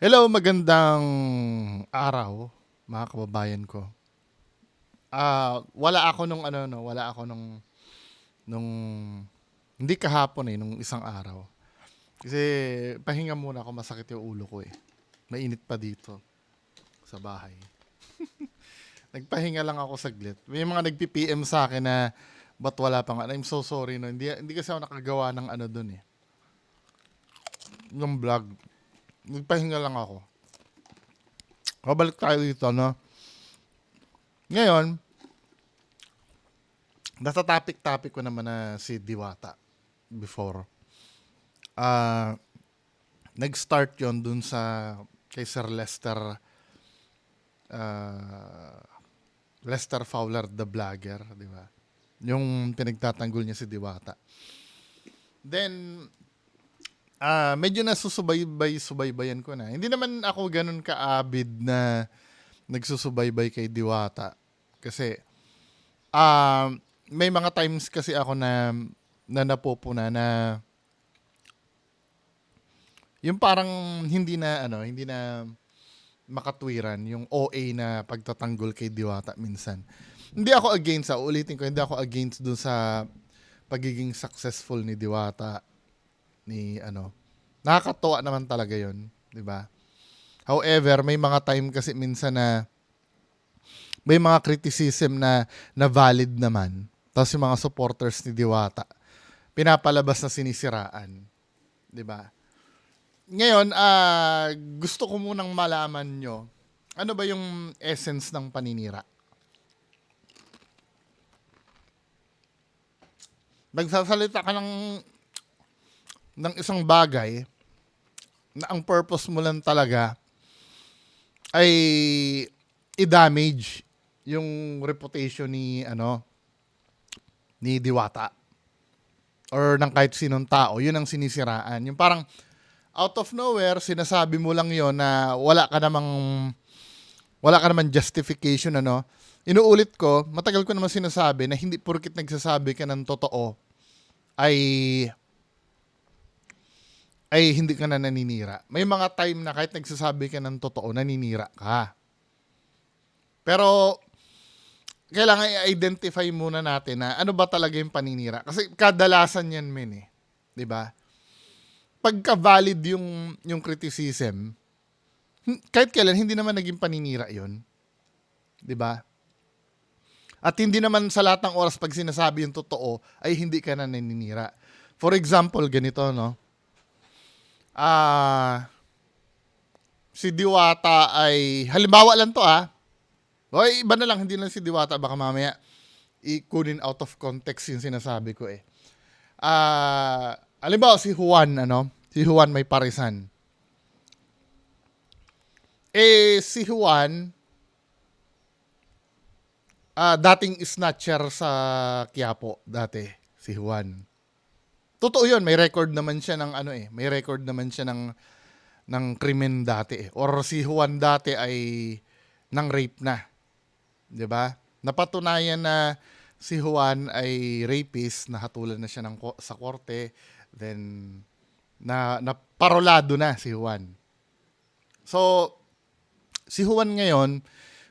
Hello, magandang araw, mga kababayan ko. Wala ako nung ano, no, wala ako nung hindi kahapon nung isang araw. Kasi pahinga muna ako, masakit yung ulo ko eh. Mainit pa dito sa bahay. Nagpahinga lang ako saglit. May mga nagpi-PM sa akin na ba't wala pa nga. I'm so sorry, no. Hindi kasi ako nakagawa ng ano dun eh. Yung vlog. Nagpahinga lang ako. Kabalik tayo dito, no. Ngayon, nasa topic ko naman na si Diwata before. Ah, Nag-start 'yon dun sa kay Sir ah, Lester Fowler the vlogger, di ba? Yung pinagtatanggol niya si Diwata. Then medyo nasusubaybay-subaybayan ko na. Hindi naman ako ganun ka-avid na nagsusubaybay kay Diwata kasi ah may mga times kasi ako na napupuna na yung parang hindi na makatwiran yung OA na pagtatanggol kay Diwata minsan. Hindi ako against, ulitin ko, hindi ako against dun sa pagiging successful ni Diwata ni ano. Nakakatuwa naman talaga 'yon, 'di ba? However, may mga time kasi minsan na may mga criticism na valid naman. Tapos yung mga supporters ni Diwata pinapalabas na sinisiraan, 'di ba? Ngayon, gusto ko munang malaman nyo, ano ba yung essence ng paninira? Nagsasalita ka ng isang bagay na ang purpose mo lang talaga ay i-damage yung reputation ni Diwata or ng kahit sinong tao. Yun ang sinisiraan. Yung parang out of nowhere, sinasabi mo lang yon na wala ka naman justification, ano. Inuulit ko, matagal ko naman sinasabi na hindi porkit nagsasabi ka ng totoo ay hindi ka na naninira. May mga time na kahit nagsasabi ka ng totoo, naninira ka. Pero kailangan i-identify muna natin na ano ba talaga yung paninira. Kasi kadalasan yan, men eh. 'Di ba? Pagka valid yung criticism, kahit kailan hindi naman naging paninira 'yon, 'di ba? At hindi naman sa lahat ng oras pag sinasabi yung totoo ay hindi ka na naninira. For example, ganito, no? Si Diwata ay, halimbawa lang to o iba na lang, hindi lang si Diwata, baka mamaya ikunin out of context yung sinasabi ko eh. Halimbawa si Juan, si Juan may parisan. Si Juan, dating snatcher sa Quiapo dati, si Juan. Totoo 'yun, may record naman siya may record naman siya ng krimen dati eh. Or si Juan dati ay nang rape na, 'di ba? Napatunayan na si Juan ay rapist, nahatulan na siya sa korte, then na parolado na si Juan. So, si Juan ngayon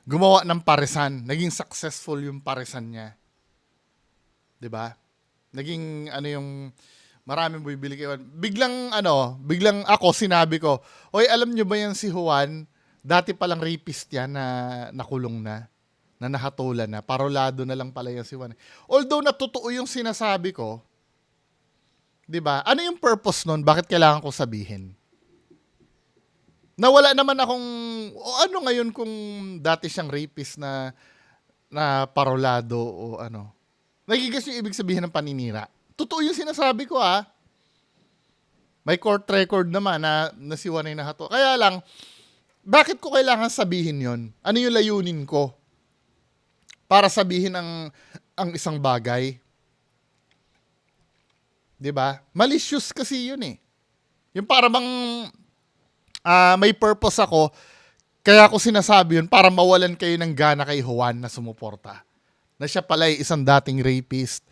gumawa ng paresan, naging successful yung paresan niya. 'Di ba? Naging yung maraming bibili kay Juan. Biglang ako sinabi ko, "Oy, alam niyo ba yan si Juan? Dati palang rapist yan na nakulong na nahatulan na. Parolado na lang pala yan si Juan." Although natotoo yung sinasabi ko, 'di ba? Ano yung purpose nun? Bakit kailangan ko sabihin? Nawala naman akong ano ngayon kung dati siyang rapist na parolado o ano. Nagigas yung ibig sabihin ng paninira. Totoo yung sinasabi ko May court record naman na si Juan ay nahato. Kaya lang, bakit ko kailangan sabihin yon? Ano yung layunin ko? Para sabihin ang isang bagay. 'Di ba? Malicious kasi yun eh. Yung para bang may purpose ako, kaya ako sinasabi yun para mawalan kayo ng gana kay Juan na sumuporta. Na siya pala ay isang dating rapist,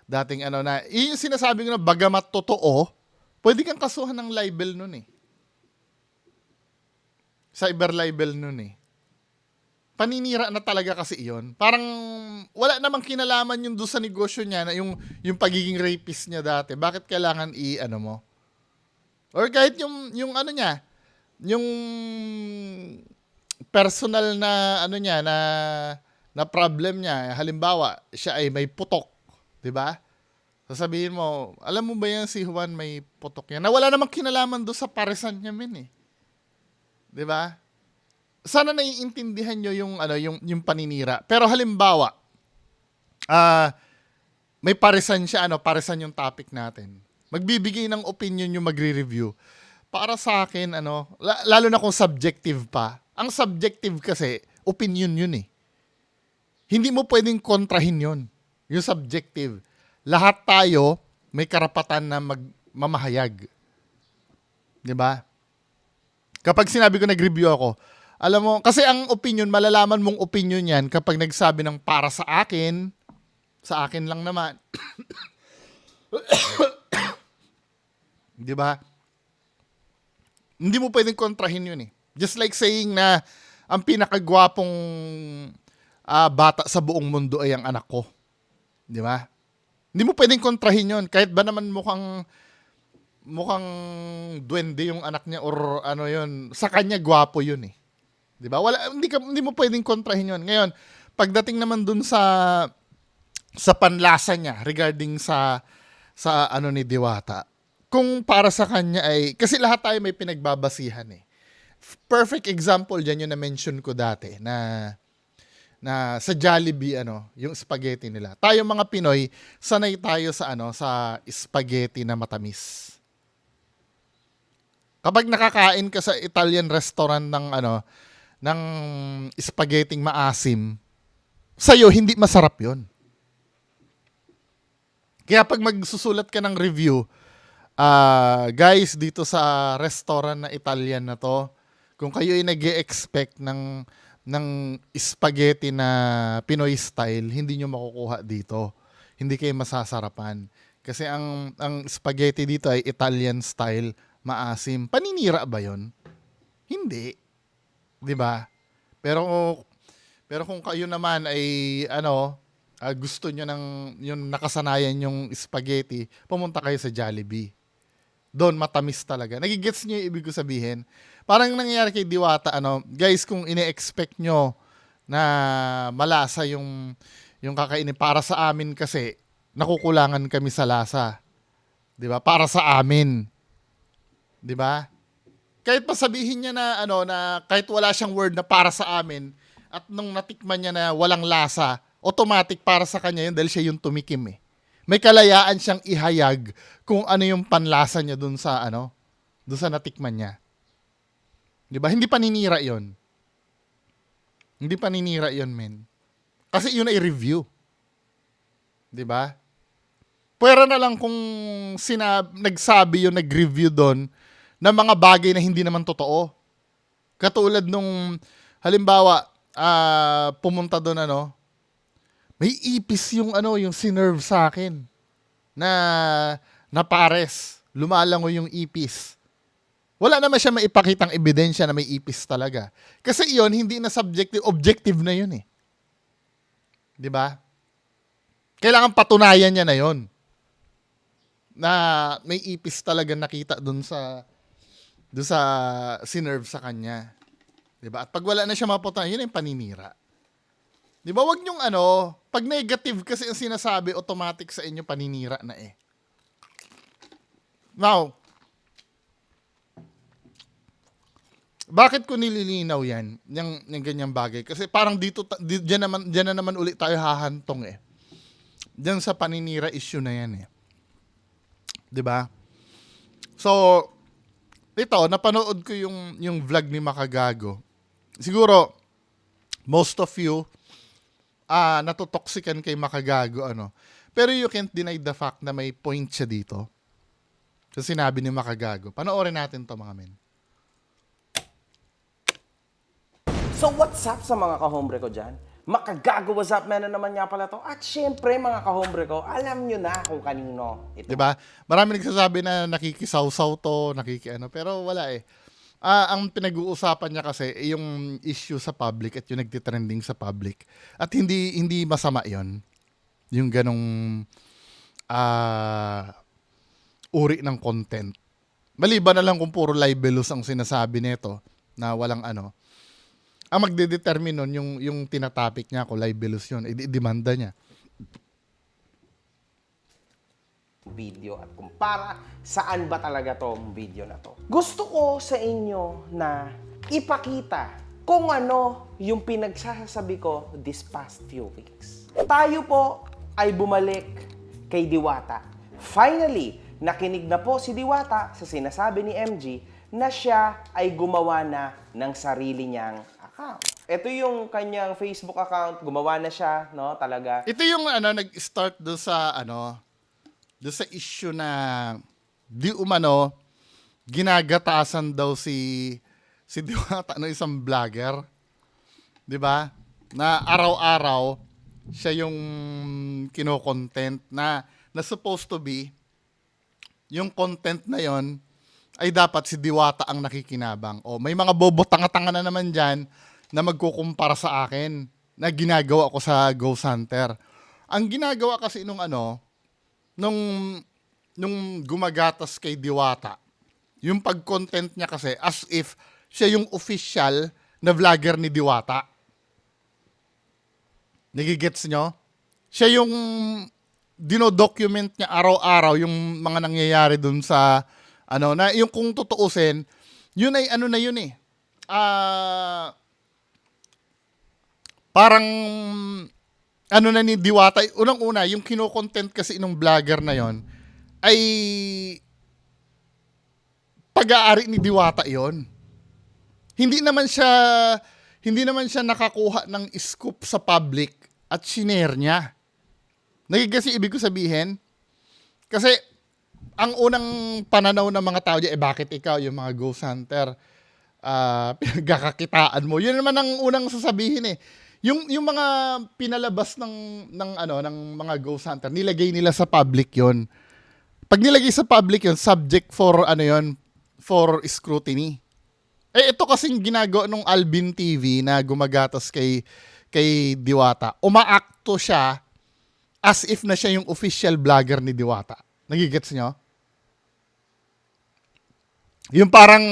dating yung sinasabi ko na bagamat totoo, pwede kang kasuhan ng libel nun eh. cyber libel nun eh. Paninira na talaga kasi iyon. Parang wala namang kinalaman yung doon sa negosyo niya na yung pagiging rapist niya dati. Bakit kailangan i-ano mo? Or kahit yung ano niya, yung personal na ano niya na problem niya. Halimbawa, siya ay may putok, 'di ba? Sasabihin mo, alam mo ba yan si Juan may putok yan? Na wala namang kinalaman doon sa paresan niya min eh. 'Di ba? Sana naiintindihan nyo yung ano yung paninira. Pero halimbawa, may paresan siya paresan yung topic natin. Magbibigay ng opinion yung magre-review. Para sa akin lalo na kung subjective pa. Ang subjective kasi opinion yun eh. Hindi mo pwedeng kontrahin yun. Yung subjective. Lahat tayo may karapatan na mamahayag. 'Di ba? Kapag sinabi ko nag-review ako, alam mo, kasi ang opinion, malalaman mong opinion yan kapag nagsabi ng para sa akin lang naman. Di ba? Hindi mo pwedeng kontrahin yun eh. Just like saying na ang pinakagwapong bata sa buong mundo ay ang anak ko. Di ba? Hindi mo pwedeng kontrahin yun. Kahit ba naman mukhang duwende yung anak niya or ano yun, sa kanya gwapo yun eh. 'Di ba? Hindi mo pwedeng kontrahin 'yon. Ngayon, pagdating naman dun sa panlasa niya regarding sa ano ni Diwata. Kung para sa kanya ay kasi lahat tayo may pinagbabasihan eh. Perfect example diyan yung na-mention ko dati na sa Jollibee yung spaghetti nila. Tayo mga Pinoy, sanay tayo sa sa spaghetti na matamis. Kapag nakakain ka sa Italian restaurant ng spaghetti maasim, sa'yo, hindi masarap yon. Kaya pag magsusulat ka ng review, guys, dito sa restaurant na Italian na to, kung kayo ay nag-e-expect ng spaghetti na Pinoy style, hindi nyo makukuha dito. Hindi kayo masasarapan. Kasi ang spaghetti dito ay Italian style, maasim. Paninira ba yon? Hindi. 'Di ba? Pero kung kayo naman ay gusto niyo ng yung nakasanayan yung spaghetti, pumunta kayo sa Jollibee. Doon matamis talaga. Nagigets niyo yung ibig ko sabihin? Parang nangyayari kay Diwata guys, kung ine-expect nyo na malasa yung kakainin para sa amin kasi nakukulangan kami sa lasa. 'Di ba? Para sa amin. 'Di ba? Kahit pa sabihin niya na na kahit wala siyang word na para sa amin at nung natikman niya na walang lasa, automatic para sa kanya yun dahil siya yung tumikim eh. May kalayaan siyang ihayag kung ano yung panlasa niya dun sa dun sa natikman niya. 'Di ba? Hindi paninira 'yon. Hindi paninira 'yon, men. Kasi yun ay review. 'Di ba? Pwera na lang kung nagsabi yung nag-review doon ng mga bagay na hindi naman totoo. Katulad nung, halimbawa, pumunta doon may ipis yung sinerve sa akin na pares. Lumalango yung ipis. Wala naman siya maipakitang ebidensya na may ipis talaga. Kasi iyon, hindi na subjective, objective na yun eh. 'Di ba? Kailangan patunayan niya na yun. Na may ipis talaga nakita doon sa sinerve sa kanya. 'Di ba? At pag wala na siya mapatunayan, yun yung paninira. 'Di ba? Wag niyong pag negative kasi ang sinasabi, automatic sa inyo paninira na eh. Now, bakit ko nililinaw yan? Yung ganyang bagay. Kasi parang diyan na naman ulit tayo hahantong eh. Diyan sa paninira issue na yan eh. 'Di ba? So, ito, napanood ko yung vlog ni Makagago. Siguro, most of you, natutoxican kay Makagago, Pero you can't deny the fact na may point siya dito. Sa sinabi ni Makagago. Panoorin natin to, mga men. So what's up sa mga kahombre ko dyan? Makagago, what's up, man, na naman nga pala to. At syempre, mga kahombre ko, alam nyo na kung kanino ito. 'Di ba? Marami nagsasabi na nakikisawsaw to, pero wala eh. Ang pinag-uusapan niya kasi yung issue sa public at yung nagtitrending sa public. At hindi masama 'yon. Yung ganong uri ng content. Maliban na lang kung puro libelous ang sinasabi nito na walang ano. Ang magdedetermine nun yung tinatopic niya kung libelous yun, i-demanda niya. Video at kung para saan ba talaga tong video na to. Gusto ko sa inyo na ipakita kung ano yung pinagsasabi ko this past few weeks. Tayo po ay bumalik kay Diwata. Finally, nakinig na po si Diwata sa sinasabi ni MG na siya ay gumawa na ng sarili niyang account. Ito yung kanyang Facebook account, gumawa na siya, no, talaga. Ito yung nag-start do sa issue na di umano ginagatasan daw si Diwata isang vlogger. 'Di ba? Na araw-araw siya yung kino-content na supposed to be yung content na yon ay dapat si Diwata ang nakikinabang. O may mga bobo tanga-tanga na naman diyan na magkukumpara sa akin na ginagawa ko sa Ghost Hunter. Ang ginagawa kasi nung gumagatas kay Diwata, yung pag-content niya kasi as if siya yung official na vlogger ni Diwata. Nagigets nyo? Siya yung dinodocument niya araw-araw yung mga nangyayari dun sa na yung kung tutuusin, yun ay na yun eh. Parang na ni Diwata, unang-una, yung kino-content kasi nung vlogger na yon ay pag-aari ni Diwata yon. Hindi naman siya nakakuha ng scoop sa public at shinare niya. Nagigasi ibig ko sabihin? Kasi ang unang pananaw ng mga tao diyan, bakit ikaw yung mga Ghost Hunter pinagkakakitaan mo? Yun naman ang unang sasabihin eh. Yung mga pinalabas ng mga Ghost Hunter, nilagay nila sa public 'yon. Pag nilagay sa public 'yon, subject for for scrutiny. Ito kasing ginagawa nung Alvin TV na gumagatas kay Diwata. Umaakto siya as if na siya yung official vlogger ni Diwata. Nagigets nyo? Yung parang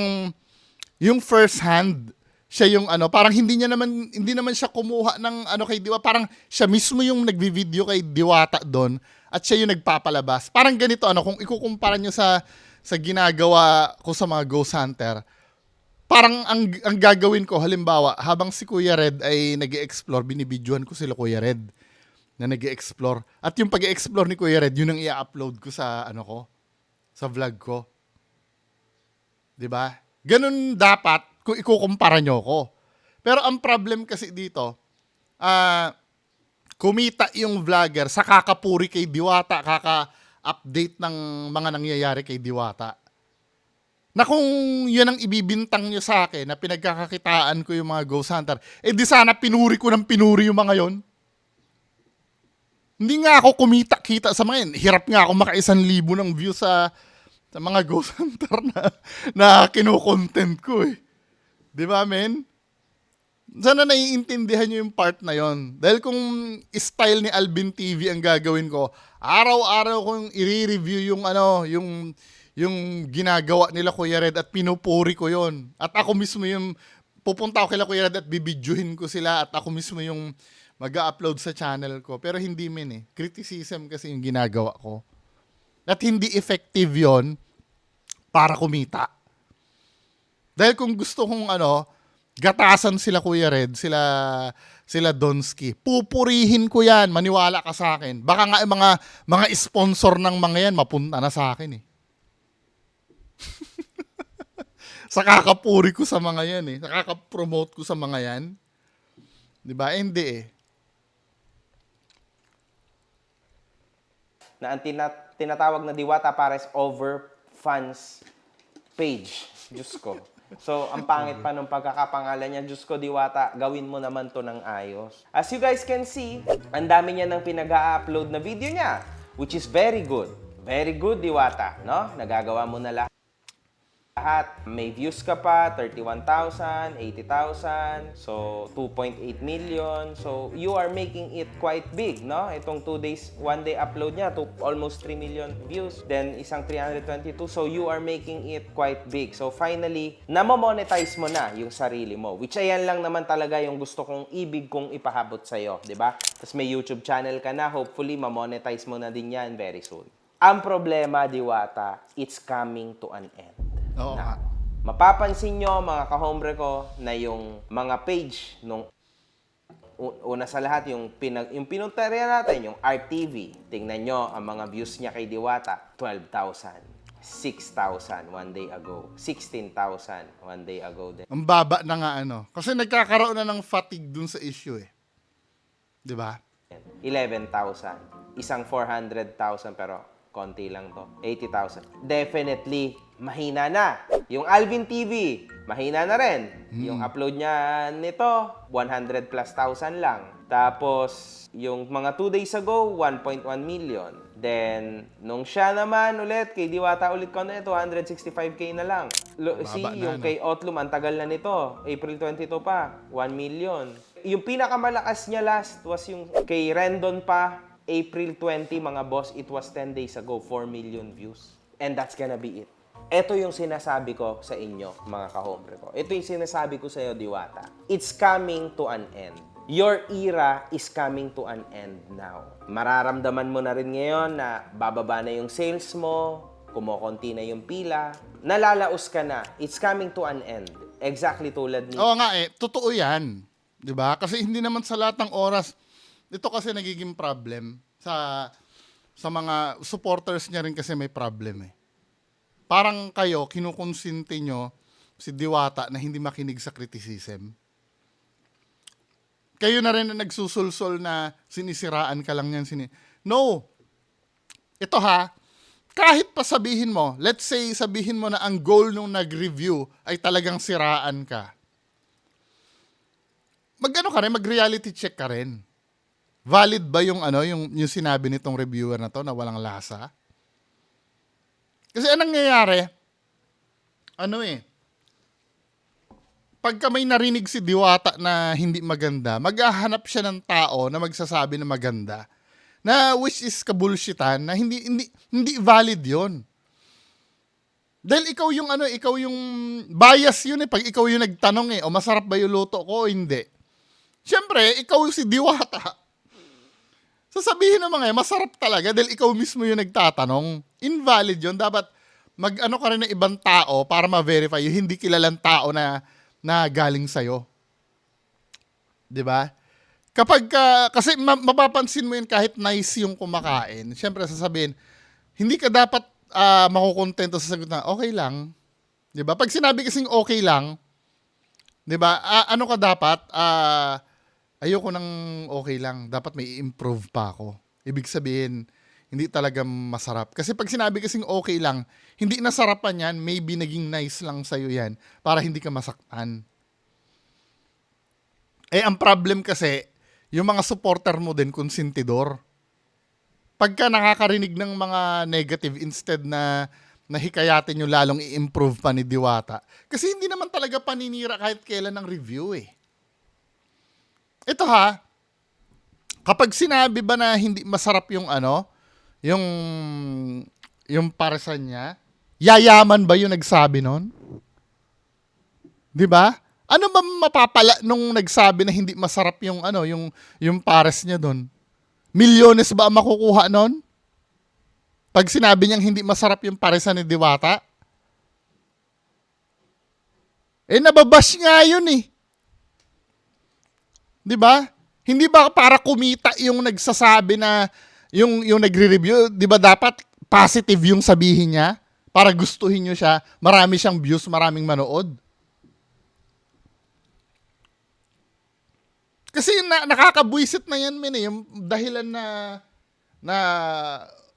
yung first hand siya yung parang hindi naman siya kumuha ng kay Diwata, parang siya mismo yung nagvi-video kay Diwata doon at siya yung nagpapalabas. Parang ganito kung ikukumpara niyo sa ginagawa ko sa mga Ghost Hunter, parang ang gagawin ko halimbawa habang si Kuya Red ay nag-e-explore, binibidyohan ko sila Kuya Red na nag-e-explore. At yung pag-e-explore ni Kuya Red, yun ang i-upload ko sa sa vlog ko. 'Di ba? Ganun dapat kung ikukumpara nyo ko. Pero ang problem kasi dito, kumita yung vlogger sa kakapuri kay Diwata, kaka-update ng mga nangyayari kay Diwata. Na kung yun ang ibibintang nyo sa akin, na pinagkakakitaan ko yung mga Ghost Hunter, di sana pinuri ko ng pinuri yung mga yon. Hindi nga ako kumita-kita sa mga yun. Hirap nga ako maka-1,000 ng views sa mga Ghost Hunter na kino-content ko eh. Di ba, men? Sana naiintindihan nyo yung part na yon. Dahil kung style ni Alvin TV ang gagawin ko, araw-araw kong i-review yung ginagawa nila Kuya Red at pinupuri ko yon. At ako mismo yung pupunta ako kila Kuya Red at bibidyohin ko sila at ako mismo yung mag-upload sa channel ko. Pero hindi men eh. Criticism kasi yung ginagawa ko. At hindi effective yon para kumita. Dahil kung gusto kong gatasan sila Kuya Red, sila Donsky, pupurihin ko yan, maniwala ka sa akin. Baka nga mga sponsor ng mga yan, mapunta na sa akin eh. Sa kakapuri ko sa mga yan eh. Sa kakapromote ko sa mga yan. Diba? Hindi eh. Na ang tinatawag na Diwata Pares over fans page. Diyos ko. So, ang pangit pa nung pagkakapangalan niya, Diyos ko, Diwata, gawin mo naman to ng ayos. As you guys can see, ang dami niya ng pinag-a-upload na video niya, which is very good. Very good, Diwata, no? Nagagawa mo na lahat. lahat. May views ka pa, 31,000, 80,000, so 2.8 million. So you are making it quite big, no? Itong 2 days, 1 day upload niya to almost 3 million views. Then isang 322. So you are making it quite big. So finally, namamonetize mo na yung sarili mo. Which ayan lang naman talaga yung gusto kong ibig kong ipahabot sa'yo, di ba? Tapos may YouTube channel ka na, hopefully mamonetize mo na din yan very soon. Ang problema, Diwata, it's coming to an end. Oo nga. Mapapansin nyo, mga kahombre ko, na yung mga page nung una sa lahat, yung pinuntarya natin, yung RTV. Tingnan nyo, ang mga views niya kay Diwata, 12,000, 6,000 one day ago, 16,000 one day ago din. Ang baba na nga Kasi nagkakaroon na ng fatigue dun sa issue eh. 'Di ba? 11,000. Isang 400,000 pero konti lang to. 80,000. Definitely, mahina na. Yung Alvin TV, mahina na rin. Yung upload niya nito, 100 plus thousand lang. Tapos, yung mga 2 days ago, 1.1 million. Then, nung siya naman ulit, kay Diwata ulit ko na 265k na lang. Baba na, Yung kay Otlum, ang tagal na nito. April 22 pa, 1 million. Yung pinakamalakas niya last was yung kay Rendon pa, April 20, mga boss, it was 10 days ago, 4 million views. And that's gonna be it. Ito yung sinasabi ko sa inyo, mga kahombre ko. Ito yung sinasabi ko sa iyo, Diwata. It's coming to an end. Your era is coming to an end now. Mararamdaman mo na rin ngayon na bababa na yung sales mo, kumokonti na yung pila, nalalaos ka na. It's coming to an end. Exactly tulad ni... Oo nga totoo 'yan. 'Di ba? Kasi hindi naman sa lahat ng oras ito kasi nagiging problem sa mga supporters niya rin kasi may problem eh. Parang kayo kinukonsinti nyo si Diwata na hindi makinig sa criticism. Kayo na rin na nagsusulsol na sinisiraan ka lang yan. No. Ito kahit pa sabihin mo, let's say sabihin mo na ang goal nung nag-review ay talagang siraan ka. Mag-ano ka rin, mag-reality check ka rin. Valid ba yung yung sinabi nitong reviewer na to na walang lasa? Kasi anong nangyayari? Pagka may narinig si Diwata na hindi maganda, maghahanap siya ng tao na magsasabi na maganda. Na which is kabulshitan na hindi valid 'yon. Dahil ikaw yung bias yun pag ikaw yung nagtanong o masarap ba yung luto ko o hindi. Siyempre, ikaw si Diwata. Sasabihin naman masarap talaga dahil ikaw mismo yung nagtatanong. Invalid yun. Dapat ka rin ng ibang tao para ma-verify yung hindi kilalang tao na galing sa'yo. 'Di ba? Kasi mapapansin mo yun kahit nice yung kumakain. Siyempre sasabihin, hindi ka dapat makukontento sa sagot na okay lang. 'Di ba? Pag sinabi kasing okay lang, 'di ba? Ka dapat ayoko ng okay lang. Dapat may improve pa ako. Ibig sabihin, hindi talaga masarap. Kasi pag sinabi kasing okay lang, hindi nasarapan yan, maybe naging nice lang sa'yo yan para hindi ka masaktan. Ang problem kasi, yung mga supporter mo din, konsentidor. Pagka nakakarinig ng mga negative, instead na hikayatin nyo lalong i-improve pa ni Diwata. Kasi hindi naman talaga paninira kahit kailan ng review Ito kapag sinabi ba na hindi masarap yung yung parasan niya, yayaman ba yung nagsabi nun? 'Di ba? Ano ba mapapala nung nagsabi na hindi masarap yung yung pares niya doon? Milyones ba ang makukuha nun? Pag sinabi niyang hindi masarap yung paresan ni Diwata? Nababash nga yun 'Di ba? Hindi ba para kumita yung nagsasabi na yung nagre-review, 'di ba dapat positive yung sabihin niya para gustuhin niyo siya, marami siyang views, maraming manood. Kasi nakakabwisit na yan yung dahilan na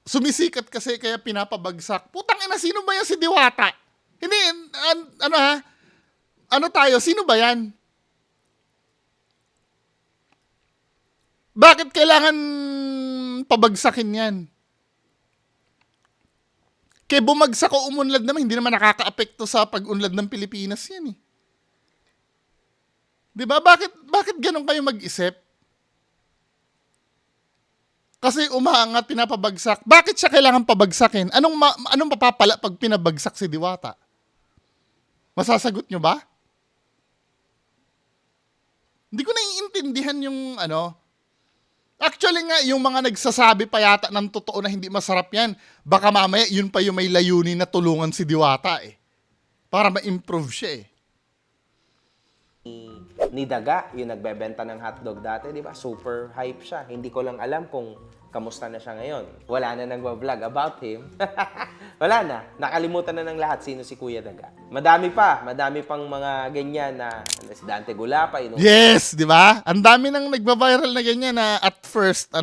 sumisikat kasi kaya pinapabagsak. Putang ina, sino ba yan si Diwata? Hindi tayo, sino ba yan? Bakit kailangan pabagsakin yan? Kaya bumagsak o umunlad naman, hindi naman nakaka-apekto sa pag-unlad ng Pilipinas yan eh. Di ba? Bakit ganun kayo mag-isip? Kasi umaangat, pinapabagsak. Bakit siya kailangan pabagsakin? Anong mapapala pag pinabagsak si Diwata? Masasagot nyo ba? Hindi ko naiintindihan yung ano. Actually nga, yung mga nagsasabi pa yata ng totoo na hindi masarap yan, baka mamaya yun pa yung may layunin na tulungan si Diwata eh. Para ma-improve siya eh. Ni Daga, yung nagbebenta ng hotdog dati, di ba? Super hype siya. Hindi ko lang alam kung kamusta na siya ngayon. Wala na nagwa-vlog about him. Wala na. Nakalimutan na ng lahat sino si Kuya Daga. Madami pang mga ganyan na si Dante Gulapay. Yes, di ba? Ang dami nang nagba-viral na ganyan na at first,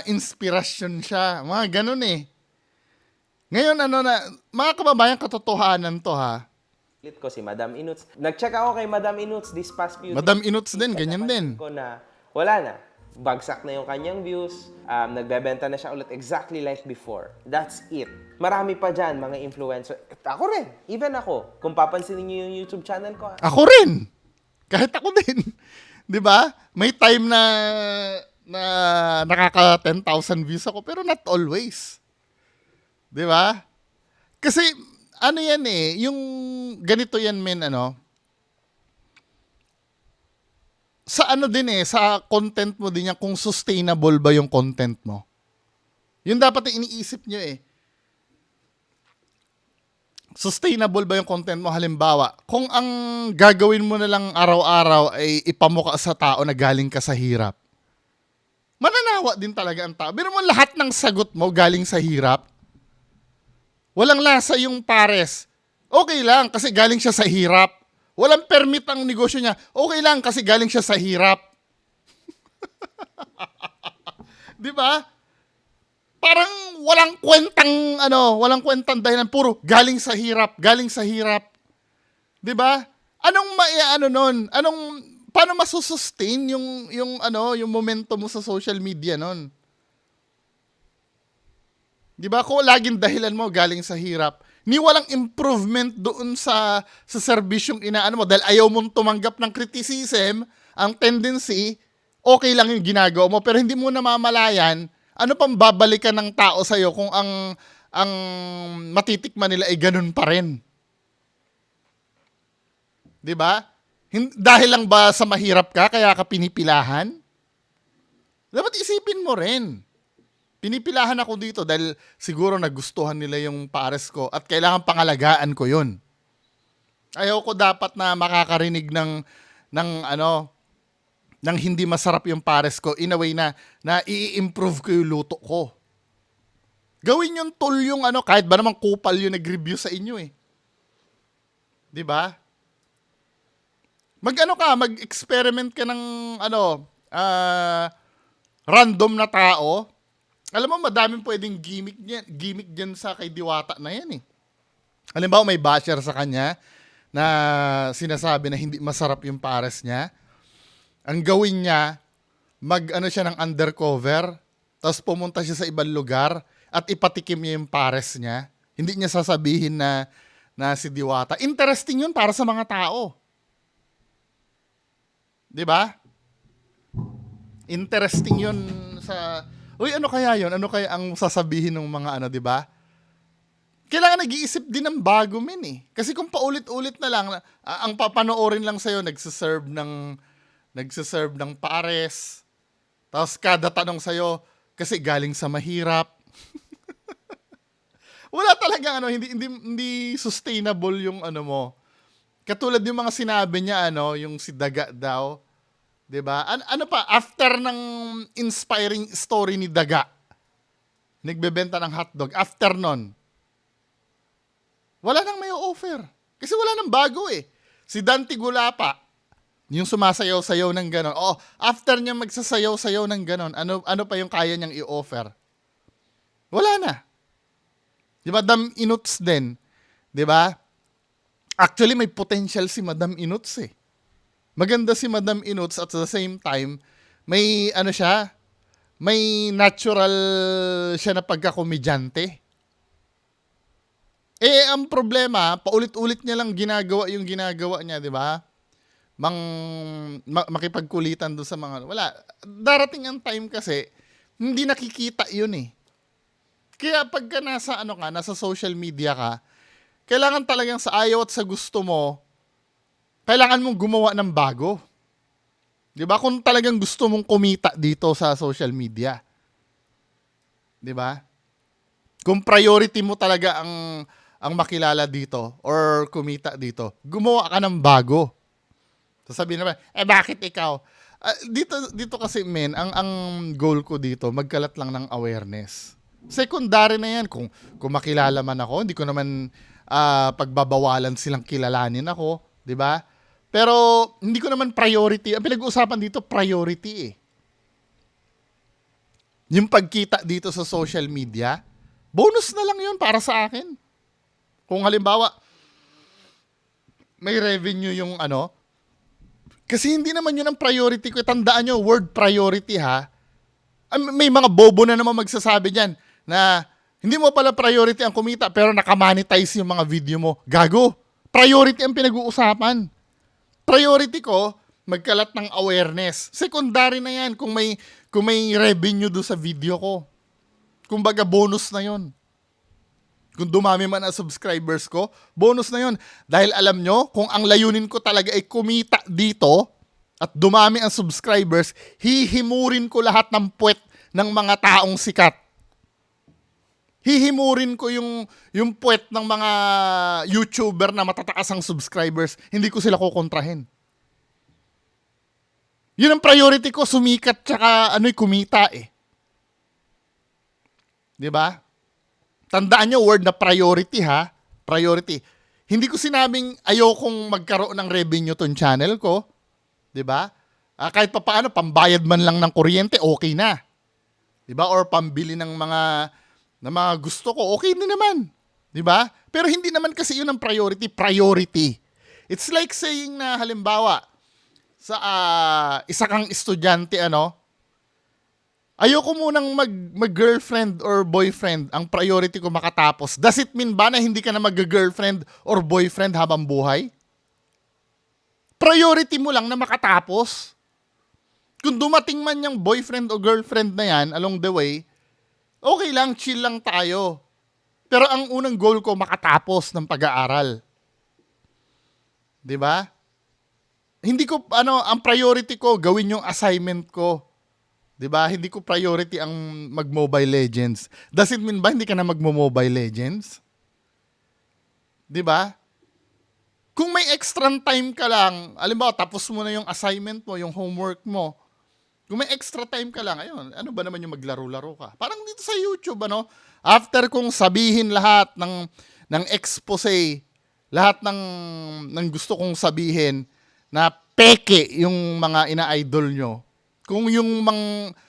inspirasyon siya. Mga ganun eh. Ngayon, mga kababayan, katotohanan to ha. Ko si Madam Inuts. Nag-check ako kay Madam Inuts this past few Madam days. Inuts din, ganyan din. Ko na wala na. Bagsak na yung kanyang views. Nagbebenta na siya ulit exactly like before. That's it. Marami pa dyan, mga influencer. Ako rin. Even ako. Kung papansinin niyo yung YouTube channel ko. Ako rin. Kahit ako din. 'Di ba? May time na nakaka 10,000 views ako pero not always. 'Di ba? Kasi ano yan eh, yung ganito yan men sa din sa content mo din yan kung sustainable ba yung content mo. Yun dapat yung iniisip nyo eh. Sustainable ba yung content mo? Halimbawa, kung ang gagawin mo na lang araw-araw ay ipamukha sa tao na galing ka sa hirap, mananawa din talaga ang tao. Pero mo lahat ng sagot mo galing sa hirap, walang lasa yung pares. Okay lang kasi galing siya sa hirap. Walang permit ang negosyo niya. Okay lang kasi galing siya sa hirap. 'Di ba? Parang walang walang kwentang dahilan, puro galing sa hirap. 'Di ba? Anong nun? Paano masusustain yung momentum mo sa social media nun? 'Di ba? Kung laging dahilan mo galing sa hirap, ni walang improvement doon sa serbisyong inaano mo dahil ayaw mong tumanggap ng criticism, ang tendency, okay lang yung ginagawa mo pero hindi mo namamalayan, ano pang babalikan ng tao sa'yo kung ang matitikman nila ay ganun pa rin. 'Di ba? Dahil lang ba sa mahirap ka kaya ka pinipilahan? Dapat isipin mo rin. Pinipilahan ako dito dahil siguro nagustuhan nila yung pares ko at kailangan pangalagaan ko yun. Ayaw ko dapat na makakarinig ng hindi masarap yung pares ko in a way na i-improve ko yung luto ko. Gawin yung tool yung kahit ba naman kupal yung nag-review sa inyo eh. 'Di ba? Mag-experiment ka ng random na tao. Alam mo, madaming pwedeng gimmick dyan sa kay Diwata na yan eh. Halimbawa, may basher sa kanya na sinasabi na hindi masarap yung pares niya. Ang gawin niya, siya ng undercover, tapos pumunta siya sa ibang lugar at ipatikim niya yung pares niya. Hindi niya sasabihin na si Diwata. Interesting yun para sa mga tao. 'Di ba? Interesting yun sa... Uy, ano kaya yun? Ano kaya ang sasabihin ng mga 'di ba? Kailangan nag-iisip din ng bago eh. Kasi kung paulit-ulit na lang, ang papanoorin lang sa'yo, nagsiserve ng pares, tapos kada tanong sa'yo, kasi galing sa mahirap. Wala talagang hindi sustainable yung mo. Katulad yung mga sinabi niya, yung si Daga daw, 'di ba? Ano pa after ng inspiring story ni Daga? Nagbebenta ng hotdog. After nun, wala nang may offer. Kasi wala nang bago eh. Si Dante Gulapa, yung sumasayaw-sayaw ng ganon. After niya magsasayaw-sayaw ng ganon, ano pa yung kaya niyang i-offer? Wala na. 'Di ba? Madam Inuts din. 'Di ba? Actually, may potential si Madam Inuts eh. Maganda si Madam Inuts at the same time, may may natural siya na pagkakomedyante. Ang problema, paulit-ulit niya lang ginagawa yung ginagawa niya, di ba? Makipagkulitan doon sa mga, wala. Darating ang time kasi, hindi nakikita yun eh. Kaya pagka nasa social media ka, kailangan talagang sa ayaw at sa gusto mo, kailangan mong gumawa ng bago. Di ba? Kung talagang gusto mong kumita dito sa social media. Di ba? Kung priority mo talaga ang makilala dito or kumita dito, gumawa ka ng bago. Sasabihin naman, bakit ikaw? Dito kasi men, ang goal ko dito, magkalat lang ng awareness. Secondary na yan. Kung makilala man ako, hindi ko naman pagbabawalan silang kilalanin ako. Di ba? Pero hindi ko naman priority. Ang pinag-uusapan dito, priority eh. Yung pagkita dito sa social media, bonus na lang yun para sa akin. Kung halimbawa, may revenue yung kasi hindi naman yun ang priority ko. Tandaan nyo, word priority ha. May mga bobo na naman magsasabi dyan na hindi mo pala priority ang kumita pero nakamonetize yung mga video mo. Gago. Priority ang pinag-uusapan. Priority ko, magkalat ng awareness. Secondary na yan kung may revenue do sa video ko. Kumbaga bonus na yon. Kung dumami man ang subscribers ko, bonus na yon. Dahil alam nyo, kung ang layunin ko talaga ay kumita dito at dumami ang subscribers, hihimurin ko lahat ng puwet ng mga taong sikat. Hihimurin ko yung puwet ng mga YouTuber na matataas ang subscribers. Hindi ko sila kukontrahin. Yun ang priority ko, sumikat tsaka kumita eh. 'Di ba? Tandaan nyo, word na priority ha. Priority. Hindi ko sinabing ayokong magkaroon ng revenue tong channel ko. 'Di ba? Kahit pa paano, pambayad man lang ng kuryente, okay na. 'Di ba? Or pambili ng mga gusto ko, okay din naman. 'Di ba? Pero hindi naman kasi yun ang priority. Priority. It's like saying na halimbawa, sa isa kang estudyante, ayoko munang mag-girlfriend or boyfriend. Ang priority ko makatapos. Does it mean ba na hindi ka na mag-girlfriend or boyfriend habang buhay? Priority mo lang na makatapos. Kung dumating man yung boyfriend o girlfriend na yan along the way, okay lang, chill lang tayo. Pero ang unang goal ko, makatapos ng pag-aaral. 'Di ba? Hindi ko, ang priority ko, gawin yung assignment ko. 'Di ba? Hindi ko priority ang mag-Mobile Legends. Does it mean ba hindi ka na mag-Mobile Legends? 'Di ba? Kung may extra time ka lang, halimbawa tapos mo na yung assignment mo, yung homework mo. Kung may extra time ka lang, ayun, ano ba naman yung maglaro-laro ka? Parang dito sa YouTube, after kong sabihin lahat ng expose, lahat ng gusto kong sabihin na peke yung mga ina-idol nyo, kung yung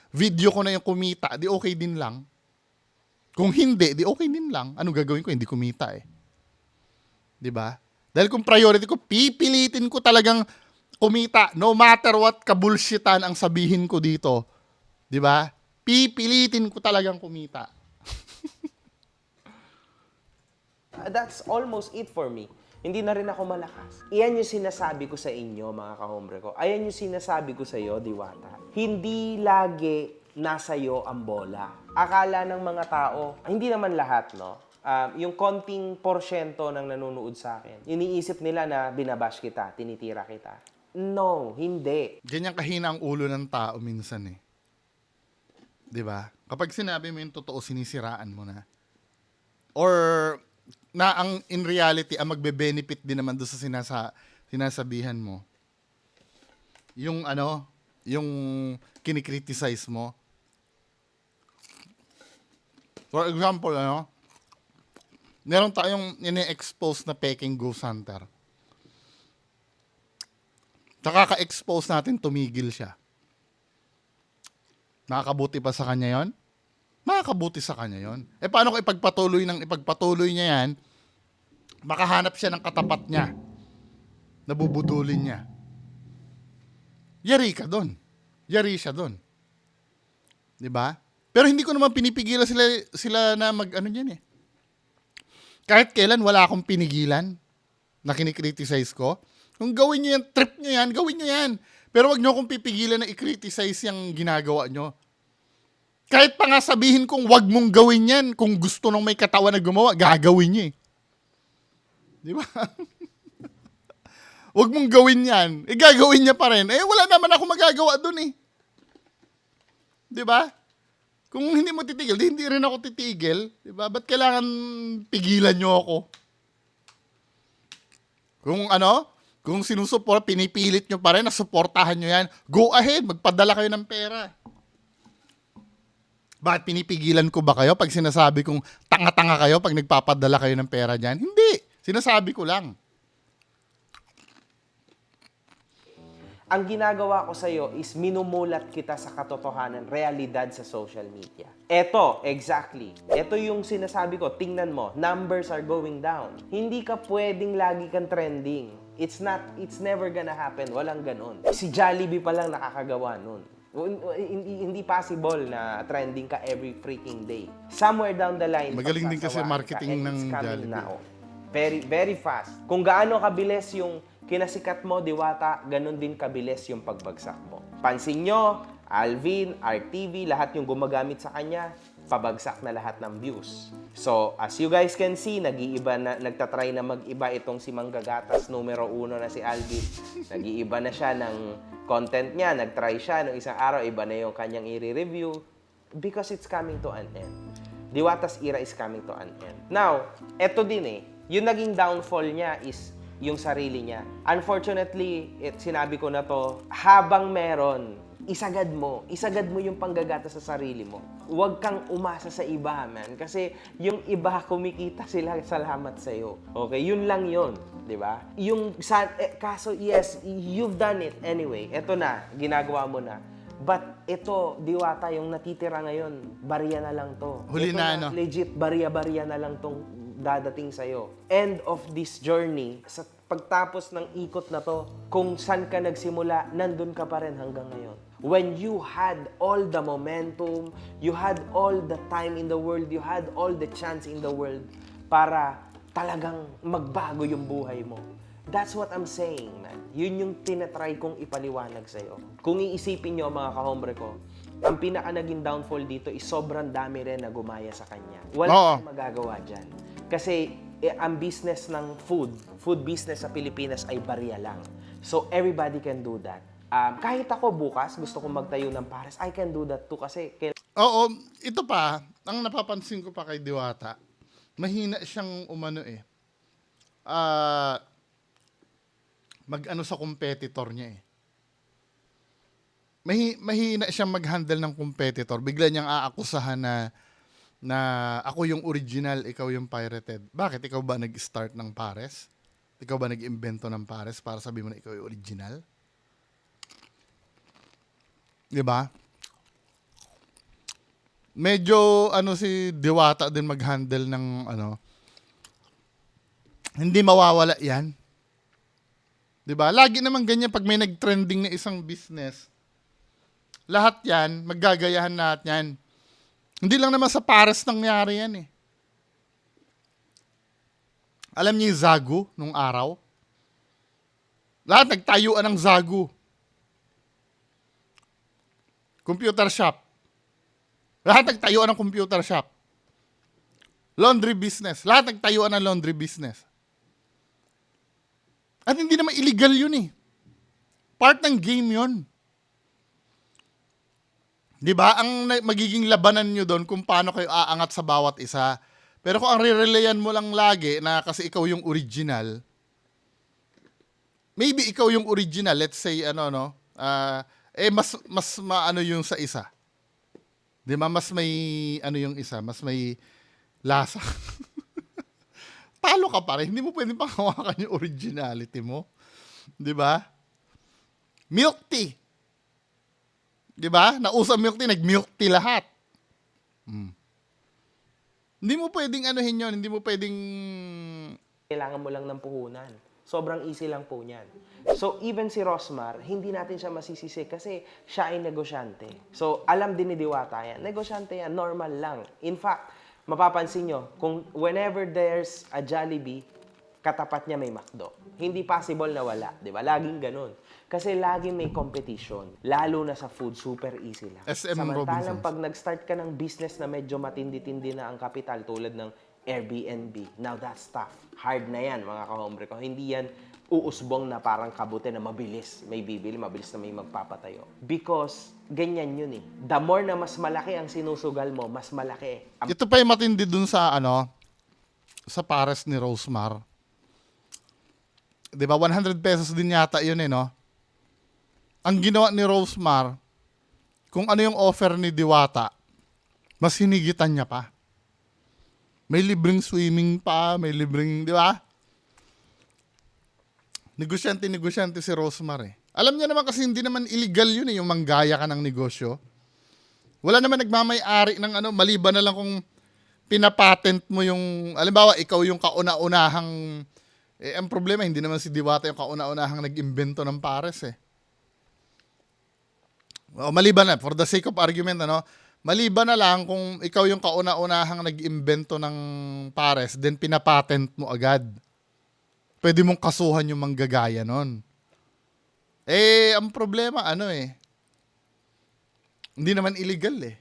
video ko na yung kumita, di okay din lang. Kung hindi, di okay din lang. Ano gagawin ko? Hindi kumita eh. 'Di ba? Dahil kung priority ko, pipilitin ko talagang kumita. No matter what kabulshitan ang sabihin ko dito. 'Di ba? Pipilitin ko talagang kumita. That's almost it for me. Hindi na rin ako malakas. Iyan yung sinasabi ko sa inyo, mga kahombre ko. Ayan yung sinasabi ko sa iyo, Diwata. Hindi lagi nasa iyo ang bola. Akala ng mga tao, hindi naman lahat, no? Yung konting porsyento ng nanonood sa akin, iniisip nila na binabash kita, tinitira kita. No, hindi. Ganyan kahina ang ulo ng tao minsan eh. 'Di ba? Kapag sinabi mo yung totoo, sinisiraan mo na. Or na ang in reality ang magbe-benefit din naman doon sa sinasabihan mo. Yung yung kinikriticize mo. For example, meron tayong ini-expose na peking ghost hunter. Nakaka-expose natin, tumigil siya. Nakakabuti pa sa kanya yon? Makakabuti sa kanya yon. Paano kung ipagpatuloy niya yan, makahanap siya ng katapat niya, nabubudulin niya. Yari ka doon. Yari siya doon. 'Di ba? Pero hindi ko naman pinipigilan sila na mag-ano diyan eh. Kahit kailan wala akong pinigilan na kinikriticize ko. Kung gawin nyo yan, trip nyo yan, gawin nyo yan. Pero wag nyo akong pipigilan na i-criticize yung ginagawa nyo. Kahit pa nga sabihin kong wag mong gawin yan, kung gusto nung may katawan na gumawa, gagawin nyo eh. Di ba? Wag mong gawin yan. Eh, gagawin niya pa rin. Eh, wala naman ako magagawa dun eh. Di ba? Kung hindi mo titigil, hindi rin ako titigil. Di ba? Ba't kailangan pigilan nyo ako? Kung sinusuport, pinipilit nyo pa rin na suportahan nyo yan, go ahead, magpadala kayo ng pera. Bakit pinipigilan ko ba kayo pag sinasabi kong tanga-tanga kayo pag nagpapadala kayo ng pera dyan? Hindi. Sinasabi ko lang. Ang ginagawa ko sa'yo is minumulat kita sa katotohanan, realidad sa social media. Eto, exactly. Eto yung sinasabi ko, tingnan mo, numbers are going down. Hindi ka pwedeng lagi kang trending. It's never gonna happen. Walang ganun. Si Jollibee pa lang nakakagawa nun. Hindi possible na trending ka every freaking day. Somewhere down the line, magaling din kasi marketing ng Jollibee. Jollibee. Very, very fast. Kung gaano kabilis yung kinasikat mo, Diwata, ganun din kabilis yung pagbagsak mo. Pansin nyo, Alvin, RTV, lahat yung gumagamit sa kanya, pabagsak na lahat ng views. So, as you guys can see, nagtatry na mag-iba itong si Manggagatas, numero 1 na si Alvin. Nag-iiba na siya ng content niya, nagtry siya nung isang araw, iba na yung kanyang i-review because it's coming to an end. Diwata's era is coming to an end. Now, eto din eh, yung naging downfall niya is yung sarili niya. Unfortunately, sinabi ko na to, habang meron, isagad mo yung panggagata sa sarili mo. Huwag kang umasa sa iba, man. Kasi yung iba, kumikita sila, salamat sa'yo. Okay? Yun lang yun. Di ba? Kaso, yes, you've done it anyway. Ito na, ginagawa mo na. But ito, Diwata, yung natitira ngayon, barya na lang to. Huli ito na, no? Legit, barya-barya na lang tong dadating sa'yo. End of this journey, sa pagtapos ng ikot na to, kung saan ka nagsimula, nandun ka pa rin hanggang ngayon. When you had all the momentum, you had all the time in the world, you had all the chance in the world para talagang magbago yung buhay mo. That's what I'm saying, man. Yun yung tinatry kong ipaliwanag sa'yo. Kung iisipin nyo, mga kahombre ko, ang pinaka naging downfall dito is sobrang dami rin na gumaya sa kanya. Wala kang magagawa dyan. Kasi ang business ng food business sa Pilipinas ay barya lang. So everybody can do that. Kahit ako bukas, gusto kong magtayo ng pares, I can do that too kasi... Oo, ito pa, ang napapansin ko pa kay Diwata, mahina siyang umano eh. Mag-ano sa competitor niya eh. Mahina siyang mag-handle ng competitor. Bigla niyang aakusahan na ako yung original, ikaw yung pirated. Bakit? Ikaw ba nag-start ng pares? Ikaw ba nag-imbento ng pares para sabihin mo na ikaw yung original? Diba? Medyo si Diwata din mag-handle ng hindi mawawala yan. Diba? Lagi naman ganyan pag may nag-trending na isang business. Lahat yan, maggagayahan lahat yan. Hindi lang naman sa pares nangyari yan eh. Alam niyo yung Zagu nung araw? Lahat nagtayuan ng Zagu. Computer shop. Lahat nagtayuan ng computer shop. Laundry business. Lahat nagtayuan ng laundry business. At hindi naman illegal yun eh. Part ng game yun. Di ba? Ang magiging labanan nyo doon kung paano kayo aangat sa bawat isa. Pero kung ang re-relayan mo lang lagi na kasi ikaw yung original, maybe ikaw yung original, let's say, mas maano yung sa isa. Di ba? Mas may, yung isa, mas may lasa. Talo ka pa rin. Hindi mo pwedeng panghawakan yung originality mo. Di ba? Milk tea. Di ba? Nausa milk tea, nag-milk tea lahat. Hindi mo pwedeng anuhin yun. Hindi mo pwedeng... Kailangan mo lang ng puhunan. Sobrang easy lang po niyan. So, even si Rosmar, hindi natin siya masisisi kasi siya ay negosyante. So, alam din ni Diwata yan. Negosyante yan, normal lang. In fact, mapapansin nyo, kung whenever there's a Jollibee, katapat niya may McDo. Hindi possible na wala, di ba? Laging ganun. Kasi laging may competition. Lalo na sa food, super easy lang. SM Samantalang Robinsons. pag nag-start ka ng business na medyo matindi-tindi na ang kapital, tulad ng Airbnb, now that's tough. Hard na yan, mga kahombre ko. Hindi yan uusbong na parang kabute na mabilis. May bibili, mabilis na may magpapatayo. Because ganyan yun eh. The more na mas malaki ang sinusugal mo, mas malaki. Ito pa yung matindi dun sa sa pares ni Rosemar. 'Di ba 100 pesos din yata 'yun no? Ang ginawa ni Rosemar, kung ano yung offer ni Diwata, mas hinigitan niya pa. May libreng swimming pa, may libreng, 'di ba? Negosyante si Rosemar eh. Alam niya naman kasi hindi naman illegal 'yun yung manggaya ka ng negosyo. Wala naman nagmamay-ari ng maliban na lang kung pinapatent mo yung, alimbawa, ikaw yung kauna-unahang, ang problema, hindi naman si Diwata yung kauna-unahang nag-imbento ng pares eh. O, maliban na, for the sake of argument, maliban na lang kung ikaw yung kauna-unahang nag-imbento ng pares, then pinapatent mo agad. Pwede mong kasuhan yung manggagaya nun. Ang problema, hindi naman illegal eh.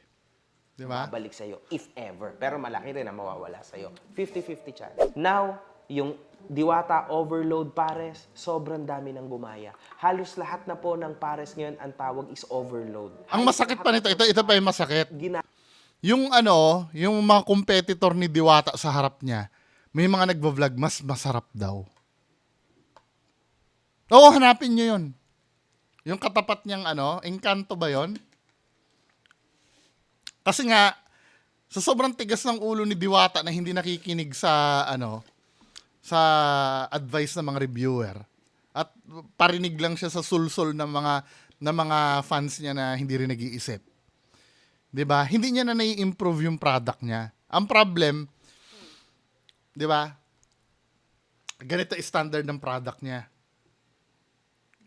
Di ba? Babalik sa'yo, if ever. Pero malaki rin ang mawawala sa'yo. 50-50 chance. Now, yung Diwata Overload Pares, sobrang dami ng gumaya. Halos lahat na po ng pares ngayon, ang tawag is overload. Ang masakit pa nito, ito pa yung masakit. Gina- Yung yung mga competitor ni Diwata sa harap niya, may mga nagvo-vlog, mas masarap daw. Oo, hanapin nyo yun. Yung katapat niyang Encanto ba yon? Kasi nga, sa sobrang tigas ng ulo ni Diwata na hindi nakikinig sa sa advice ng mga reviewer, at parinig lang siya sa sulsol ng mga fans niya na hindi rin nag-iisip. 'Di ba? Hindi niya na nai-improve yung product niya. Ang problem, 'di ba? Ganito yung standard ng product niya.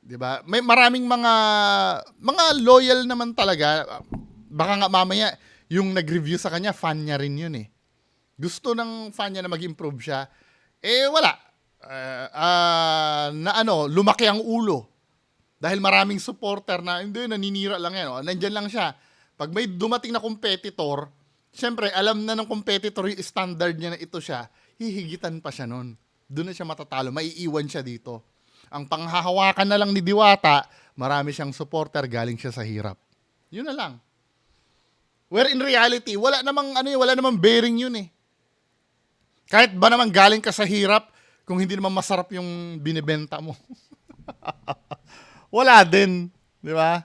'Di ba? May maraming mga loyal naman talaga. Baka nga mamaya yung nag-review sa kanya, fan niya rin yun eh. Gusto ng fan niya na mag-improve siya. Wala. Lumaki ang ulo. Dahil maraming supporter na, hindi, naninira lang yan. Nandyan lang siya. Pag may dumating na competitor, syempre, alam na ng competitor yung standard niya na ito siya, hihigitan pa siya nun. Doon na siya matatalo. Maiiwan siya dito. Ang panghahawakan na lang ni Diwata, marami siyang supporter, galing siya sa hirap. Yun na lang. Where in reality, wala namang bearing yun eh. Kahit ba naman galing ka sa hirap, kung hindi naman masarap yung binibenta mo. Wala din, di ba?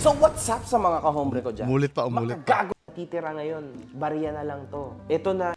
So what's up sa mga kahombre ko dyan? Umulit pa. Gago titira ngayon. Bariya na lang to. Ito na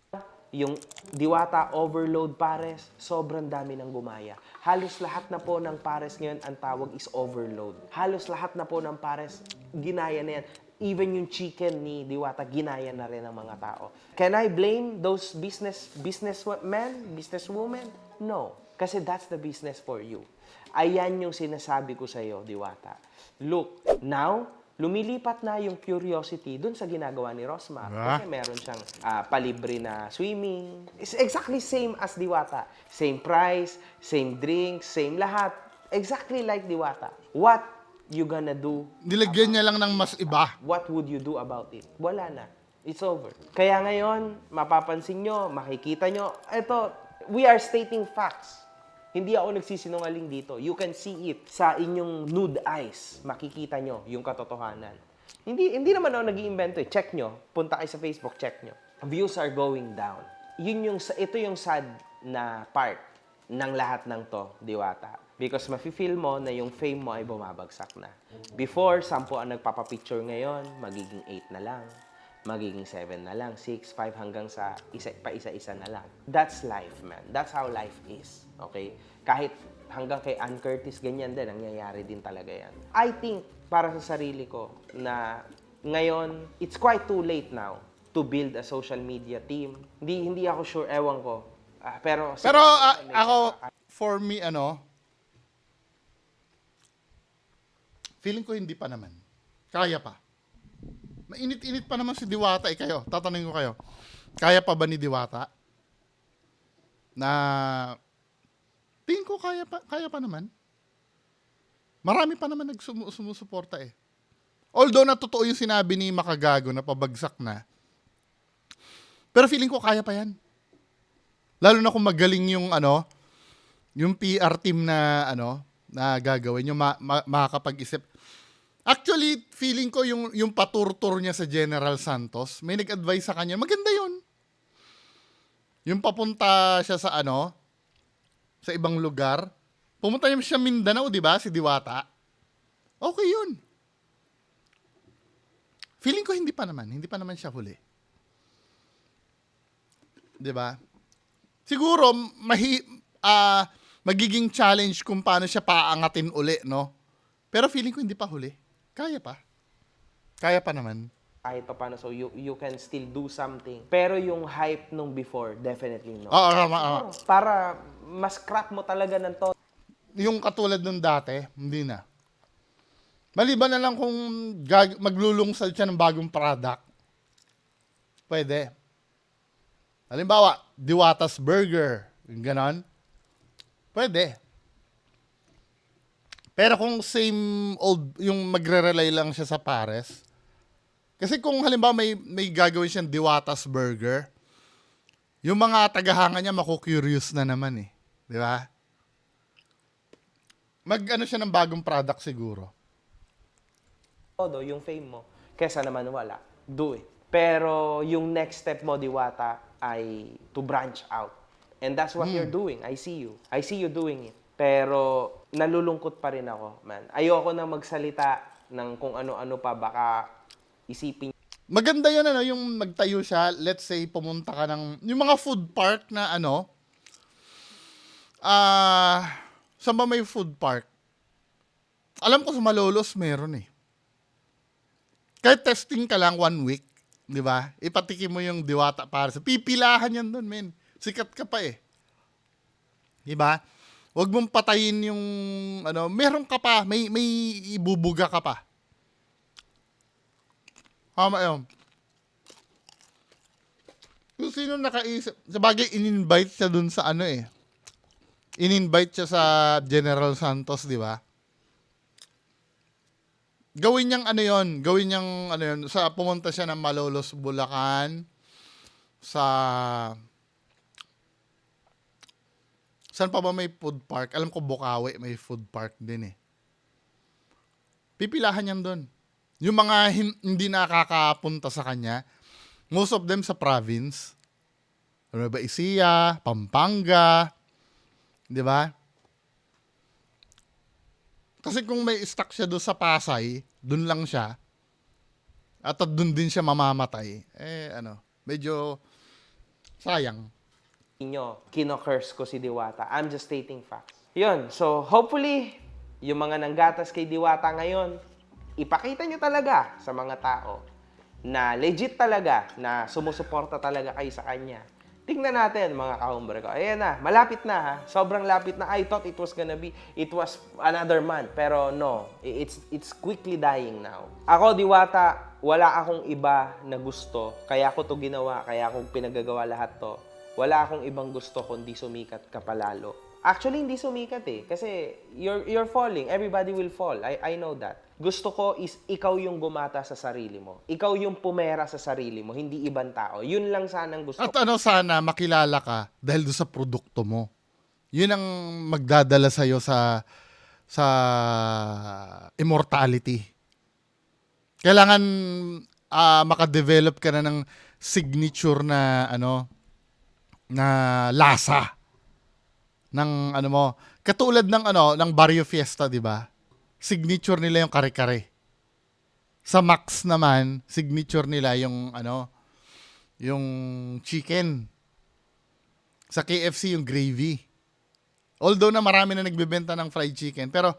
yung Diwata Overload Pares, sobrang dami ng gumaya. Halos lahat na po ng pares ngayon, ang tawag is overload. Halos lahat na po ng pares, ginaya na yan. Even yung chicken ni Diwata, ginaya na rin ng mga tao. Can I blame those businessmen, businesswomen? No. Kasi that's the business for you. Ayan yung sinasabi ko sa'yo, Diwata. Look, now, lumilipat na yung curiosity dun sa ginagawa ni Rosemar. Kasi meron siyang palibre na swimming. It's exactly same as Diwata. Same price, same drinks, same lahat. Exactly like Diwata. What you gonna do? Nilagyan niya lang ng mas iba. What would you do about it? Wala na. It's over. Kaya ngayon, mapapansin nyo, makikita nyo, ito, we are stating facts. Hindi ako nagsisinungaling dito. You can see it sa inyong nude eyes. Makikita nyo yung katotohanan. Hindi naman ako nag-iimbento eh. Check nyo. Punta kayo sa Facebook, check nyo. Views are going down. Ito yung sad na part ng lahat ng to, Diwata. Because mafe-feel mo na yung fame mo ay bumabagsak na. Before, 10 ang nagpapapicture ngayon, magiging 8 na lang. Magiging 7 na lang, 6, 5 hanggang sa isa-isa na lang. That's life, man. That's how life is. Okay? Kahit hanggang kay Ann Curtis, ganyan din. Nangyayari din talaga yan. I think, para sa sarili ko, na ngayon, it's quite too late now to build a social media team. Hindi ako sure, ewan ko. Pero Ako, for me, feeling ko hindi pa naman. Kaya pa. Mainit-init pa naman si Diwata eh kayo. Tatanungin ko kayo. Kaya pa ba ni Diwata? Na tingin ko kaya pa naman. Marami pa naman sumusuporta eh. Although na totoo yung sinabi ni Makagago na pabagsak na. Pero feeling ko kaya pa yan. Lalo na kung magaling yung yung PR team na na gagawin, yung makakapag-isip. Actually, feeling ko yung paturtur niya sa General Santos, may nag-advise sa kanya, maganda yun. Yung papunta siya sa sa ibang lugar. Pumunta niya siya Mindanao, di ba? Si Diwata. Okay yun. Feeling ko hindi pa naman siya huli. Di ba? Siguro, magiging challenge kung paano siya paangatin uli, no? Pero feeling ko hindi pa huli. Kaya pa. Kaya pa naman. Kahit pa paano, so you can still do something. Pero yung hype nung before, definitely no. Oo. Para mas crack mo talaga ng to. Yung katulad nung dati, hindi na. Maliban na lang kung maglulungsad siya ng bagong product. Pwede. Halimbawa, Diwata's Burger. Yung ganon. Pwede. Pero kung same old, yung magre-rely lang siya sa pares. Kasi kung halimbawa may gagawin siyang Diwata's Burger, yung mga tagahanga niya maku-curious na naman eh. Di ba? Siya ng bagong product siguro. Todo, yung fame mo. Kesa naman wala. Do it. Pero yung next step mo, Diwata, ay to branch out. And that's what you're doing. I see you. I see you doing it. Pero nalulungkot pa rin ako, man. Ayoko na magsalita ng kung ano-ano pa. Baka isipin. Maganda yun, yung magtayo siya. Let's say, pumunta ka ng, yung mga food park na saan ba may food park? Alam ko sa Malolos meron eh. Kahit testing ka lang 1 week, di ba? Ipatikim mo yung Diwata para sa pipilahan yan doon, men. Sikat ka pa eh. Di ba? Huwag mong patayin yung meron ka pa, may ibubuga ka pa. Tama yun. Kung sino nakaisip, sabagay in-invite siya dun sa in-invite siya sa General Santos, di ba? Gawin niyang sa pumunta siya ng Malolos, Bulacan, saan pa ba may food park? Alam ko Bukawi may food park din eh. Pipilahan niyan doon. Yung mga hindi nakakapunta sa kanya, most of them sa province. Nueva Ecija, Pampanga, di ba? Kasi kung may stock siya doon sa Pasay, doon lang siya, at doon din siya mamamatay, medyo sayang. Kino-curse ko si Diwata. I'm just stating facts. Yun. So, hopefully, yung mga nanggatas kay Diwata ngayon, ipakita nyo talaga sa mga tao na legit talaga, na sumusuporta talaga kayo sa kanya. Tingnan natin, mga kahumbre ko. Ayan na, malapit na ha. Sobrang lapit na. I thought it was another month. Pero no, it's quickly dying now. Ako, Diwata, wala akong iba na gusto. Kaya ako to ginawa, kaya ako pinagagawa lahat to. Wala akong ibang gusto kundi sumikat ka palalo. Actually, hindi sumikat eh. Kasi you're falling. Everybody will fall. I know that. Gusto ko is ikaw yung gumata sa sarili mo. Ikaw yung pumera sa sarili mo, hindi ibang tao. Yun lang sanang gusto ko. At sana makilala ka dahil doon sa produkto mo. Yun ang magdadala sa'yo sa immortality. Kailangan makadevelop ka na ng signature na na lasa ng mo. Katulad ng Barrio Fiesta, di ba? Signature nila yung kare-kare. Sa Max naman, signature nila yung yung chicken. Sa KFC yung gravy. Although na marami na nagbebenta ng fried chicken, pero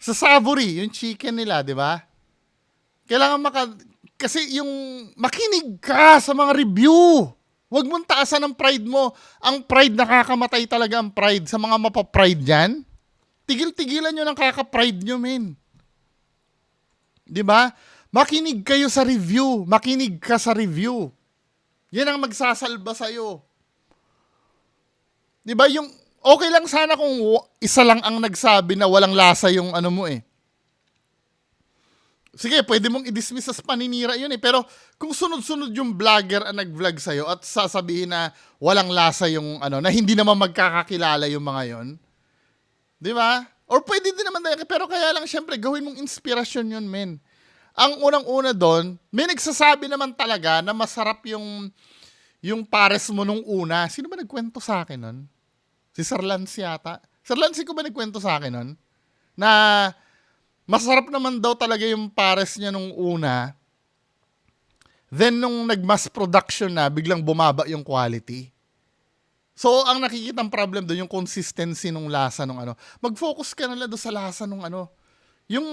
sa Savory, yung chicken nila, di ba? Kailangan kasi yung makinig ka sa mga review. Huwag mong taasan ang pride mo. Ang pride, nakakamatay talaga ang pride. Sa mga mapapride dyan, tigil-tigilan nyo ng kaka-pride nyo, men. Di ba? Makinig kayo sa review. Makinig ka sa review. Yan ang magsasalba sa'yo. Di ba yung, okay lang sana kung isa lang ang nagsabi na walang lasa yung ano mo eh. Sige, pwede mong i-dismiss as paninira yun eh. Pero kung sunod-sunod yung vlogger ang nag-vlog sa'yo at sasabihin na walang lasa yung ano, na hindi naman magkakakilala yung mga yon, di ba? Or pwede din naman, pero kaya lang syempre gawin mong inspirasyon yun, men. Ang unang-una doon, may nagsasabi naman talaga na masarap yung pares mo nung una. Sino ba nagkwento sa akin nun? Si Sir Lance yata. Sir Lance ko ba nagkwento sa akin nun? Na masarap naman daw talaga yung pares niya nung una. Then nung nag-mass production na, biglang bumaba yung quality. So, ang nakikitang problem doon, yung consistency nung lasa nung ano. Mag-focus ka na lang doon sa lasa nung ano. Yung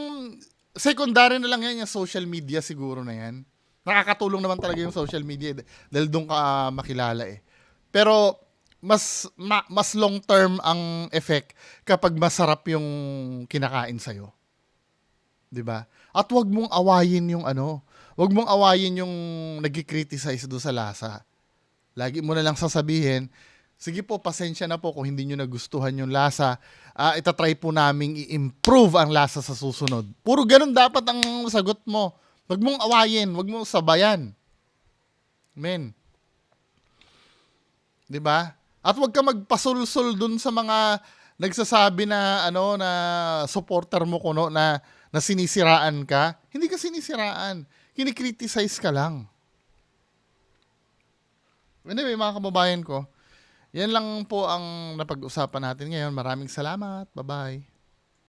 secondary na lang yan, yung social media siguro na yan. Nakakatulong naman talaga yung social media dahil doon ka makilala eh. Pero mas long term ang effect kapag masarap yung kinakain sa'yo. 'Di ba? At wag mong awayin yung ano, wag mong awayin yung nagki-criticize do sa lasa. Lagi mo na lang sasabihin, sige po, pasensya na po kung hindi nyo nagustuhan yung lasa. Itatry po naming i-improve ang lasa sa susunod. Puro ganun dapat ang sagot mo. Wag mong awayin, wag mong sabayan. Men. 'Di ba? At wag ka magpasulsul dun sa mga nagsasabi na ano na supporter mo kuno na sinisiraan ka. Hindi ka sinisiraan. Kini-criticize ka lang. Anyway, mga kababayan ko, yan lang po ang napag-usapan natin ngayon. Maraming salamat. Bye-bye.